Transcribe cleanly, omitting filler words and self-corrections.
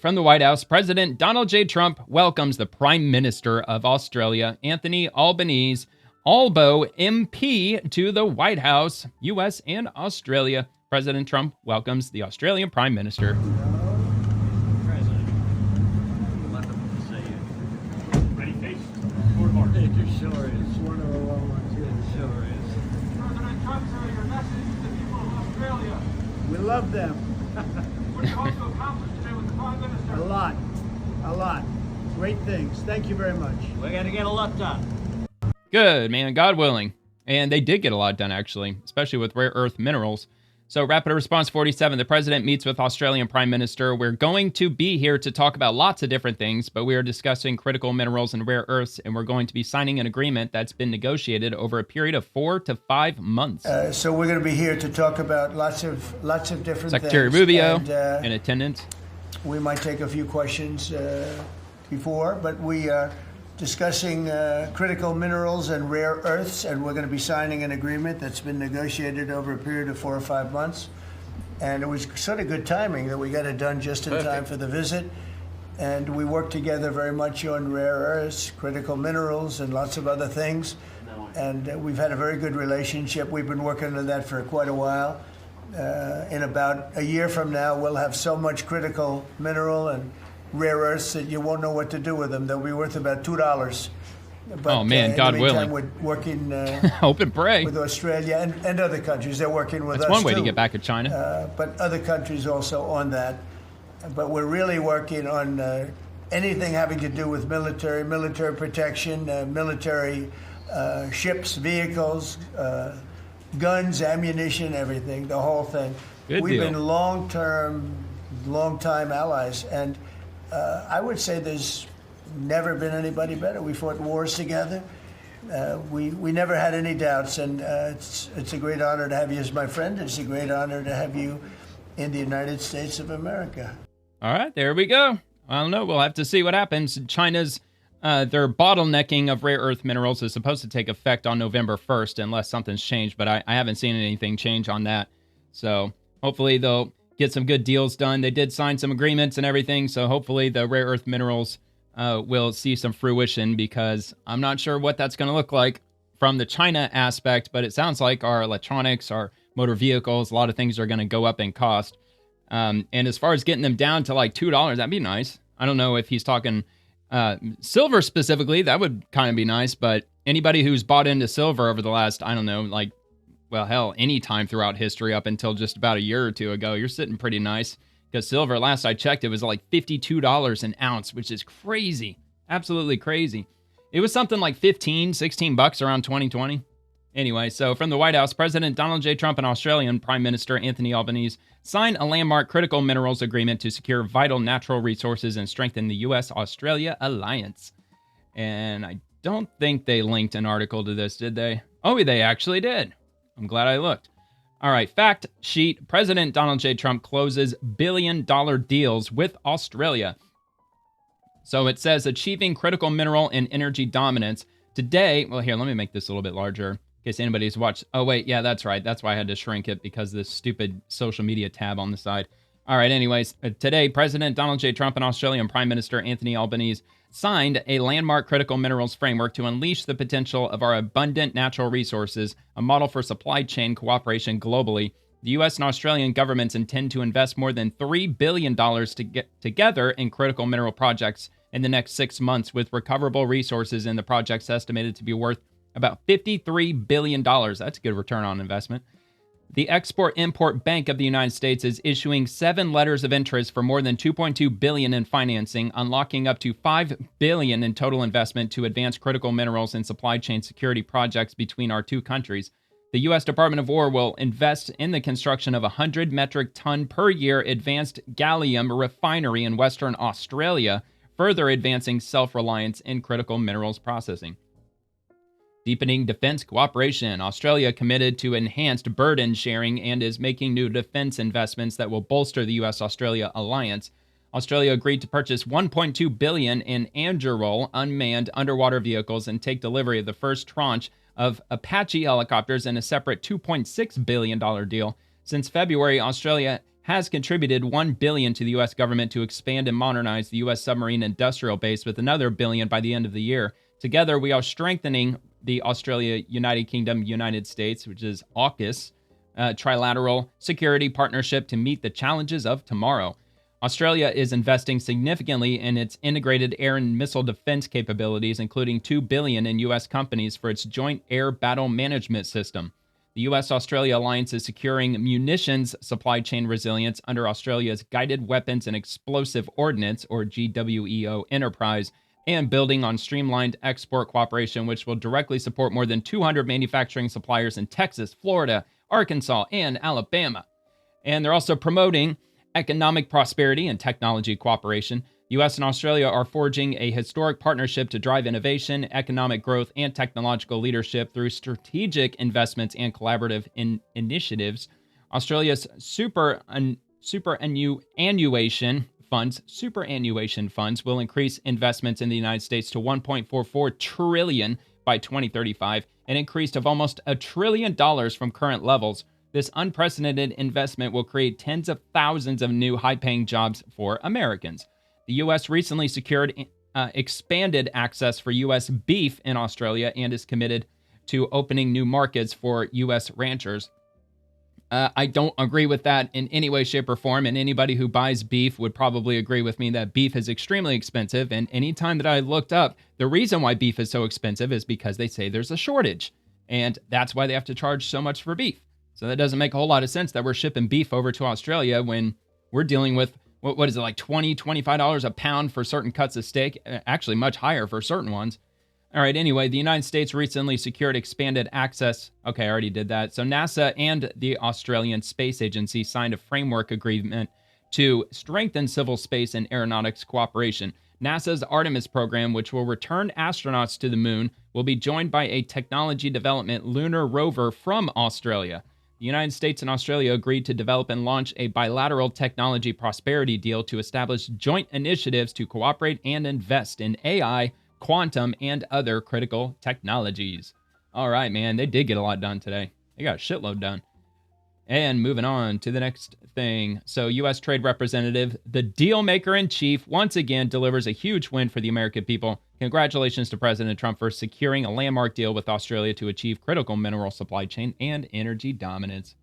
from the White House, President Donald J. Trump welcomes the Prime Minister of Australia, Anthony Albanese, Albo MP, to the White House, U.S. and Australia. President Trump welcomes the Australian Prime Minister. President, wonderful to see you. Ready, face? Forward march. It sure is. One of the long ones. It sure is. President Trump, sir, your message to the people of Australia. We love them. What do you hope to accomplish today with the Prime Minister? A lot. Great things. Thank you very much. We're going to get a lot done. Good, man. God willing. And they did get a lot done, actually, especially with rare earth minerals. So Rapid Response 47, the president meets with Australian Prime Minister. We're going to be here to talk about lots of different things, but we are discussing critical minerals and rare earths, and we're going to be signing an agreement that's been negotiated over a period of 4 to 5 months. So we're going to be here to talk about lots of different Secretary things. Rubio and, in attendance. We might take a few questions before, but we are discussing critical minerals and rare earths, and we're going to be signing an agreement that's been negotiated over a period of 4 or 5 months. And it was sort of good timing that we got it done just in time for the visit. And we worked together very much on rare earths, critical minerals, and lots of other things. And we've had a very good relationship. We've been working on that for quite a while. In about a year from now, we'll have so much critical mineral and rare earths that you won't know what to do with them. They'll be worth about $2. But, oh man, God willing. We're working Hope and pray. with Australia and other countries. They're working with us. That's one way too. to get back at China. But other countries also on that. But we're really working on anything having to do with military protection, military ships, vehicles, guns, ammunition, everything, the whole thing. Good We've deal. been long-time allies, and I would say there's never been anybody better. We fought wars together. We never had any doubts, and it's a great honor to have you as my friend. It's a great honor to have you in the United States of America. All right, there we go. I don't know. We'll have to see what happens. China's their bottlenecking of rare earth minerals is supposed to take effect on November 1st, unless something's changed, but I haven't seen anything change on that. So hopefully they'll get some good deals done. They did sign some agreements and everything, so hopefully the rare earth minerals will see some fruition, because I'm not sure what that's going to look like from the China aspect, but it sounds like our electronics, our motor vehicles, a lot of things are going to go up in cost. And as far as getting them down to like $2, that'd be nice. I don't know if he's talking silver specifically. That would kind of be nice, but anybody who's bought into silver over the last, I don't know, like, well, hell, any time throughout history up until just about a year or two ago, you're sitting pretty nice. Because silver, last I checked, it was like $52 an ounce, which is crazy. Absolutely crazy. It was something like $16 around 2020. Anyway, so from the White House, President Donald J. Trump and Australian Prime Minister Anthony Albanese signed a landmark critical minerals agreement to secure vital natural resources and strengthen the U.S.-Australia alliance. And I don't think they linked an article to this, did they? Oh, they actually did. I'm glad I looked. All right, fact sheet. President Donald J. Trump closes billion-dollar deals with Australia. So it says achieving critical mineral and energy dominance. Today, well, here, let me make this a little bit larger in case anybody's watched. Oh, wait, yeah, that's right. That's why I had to shrink it, because of this stupid social media tab on the side. All right, anyways, today, President Donald J. Trump and Australian Prime Minister Anthony Albanese signed a landmark critical minerals framework to unleash the potential of our abundant natural resources, a model for supply chain cooperation globally. The U.S. and Australian governments intend to invest more than $3 billion to get together in critical mineral projects in the next 6 months, with recoverable resources in the projects estimated to be worth about $53 billion. That's a good return on investment. The Export-Import Bank of the United States is issuing 7 letters of interest for more than $2.2 billion in financing, unlocking up to $5 billion in total investment to advance critical minerals and supply chain security projects between our two countries. The U.S. Department of War will invest in the construction of a 100 metric ton per year advanced gallium refinery in Western Australia, further advancing self-reliance in critical minerals processing. Deepening defense cooperation. Australia committed to enhanced burden sharing and is making new defense investments that will bolster the U.S.-Australia alliance. Australia agreed to purchase $1.2 billion in Anduril unmanned underwater vehicles and take delivery of the first tranche of Apache helicopters in a separate $2.6 billion deal. Since February, Australia has contributed $1 billion to the U.S. government to expand and modernize the U.S. submarine industrial base, with another $1 billion by the end of the year. Together, we are strengthening the Australia, United Kingdom, United States, which is AUKUS, trilateral security partnership to meet the challenges of tomorrow. Australia is investing significantly in its integrated air and missile defense capabilities, including $2 billion in U.S. companies for its Joint Air Battle Management System. The U.S.-Australia alliance is securing munitions supply chain resilience under Australia's Guided Weapons and Explosive Ordnance, or GWEO, enterprise, and building on streamlined export cooperation, which will directly support more than 200 manufacturing suppliers in Texas, Florida, Arkansas, and Alabama. And they're also promoting economic prosperity and technology cooperation. The U.S. and Australia are forging a historic partnership to drive innovation, economic growth, and technological leadership through strategic investments and collaborative initiatives. Australia's superannuation funds will increase investments in the United States to $1.44 trillion by 2035, an increase of almost $1 trillion from current levels. This unprecedented investment will create tens of thousands of new high-paying jobs for Americans. The U.S. recently secured expanded access for U.S. beef in Australia and is committed to opening new markets for U.S. ranchers. I don't agree with that in any way, shape, or form, and anybody who buys beef would probably agree with me that beef is extremely expensive, and anytime that I looked up, the reason why beef is so expensive is because they say there's a shortage, and that's why they have to charge so much for beef. So that doesn't make a whole lot of sense that we're shipping beef over to Australia when we're dealing with, what is it, like $20, $25 a pound for certain cuts of steak? Actually, much higher for certain ones. All right, anyway, the United States recently secured expanded access. Okay, I already did that. So NASA and the Australian Space Agency signed a framework agreement to strengthen civil space and aeronautics cooperation. NASA's Artemis program, which will return astronauts to the moon, will be joined by a technology development lunar rover from Australia. The United States and Australia agreed to develop and launch a bilateral technology prosperity deal to establish joint initiatives to cooperate and invest in AI, quantum, and other critical technologies. All right, man, they did get a lot done today. They got a shitload done. And moving on to the next thing. So U.S. Trade Representative, the deal maker in chief, once again delivers a huge win for the American people. Congratulations to President Trump for securing a landmark deal with Australia to achieve critical mineral supply chain and energy dominance.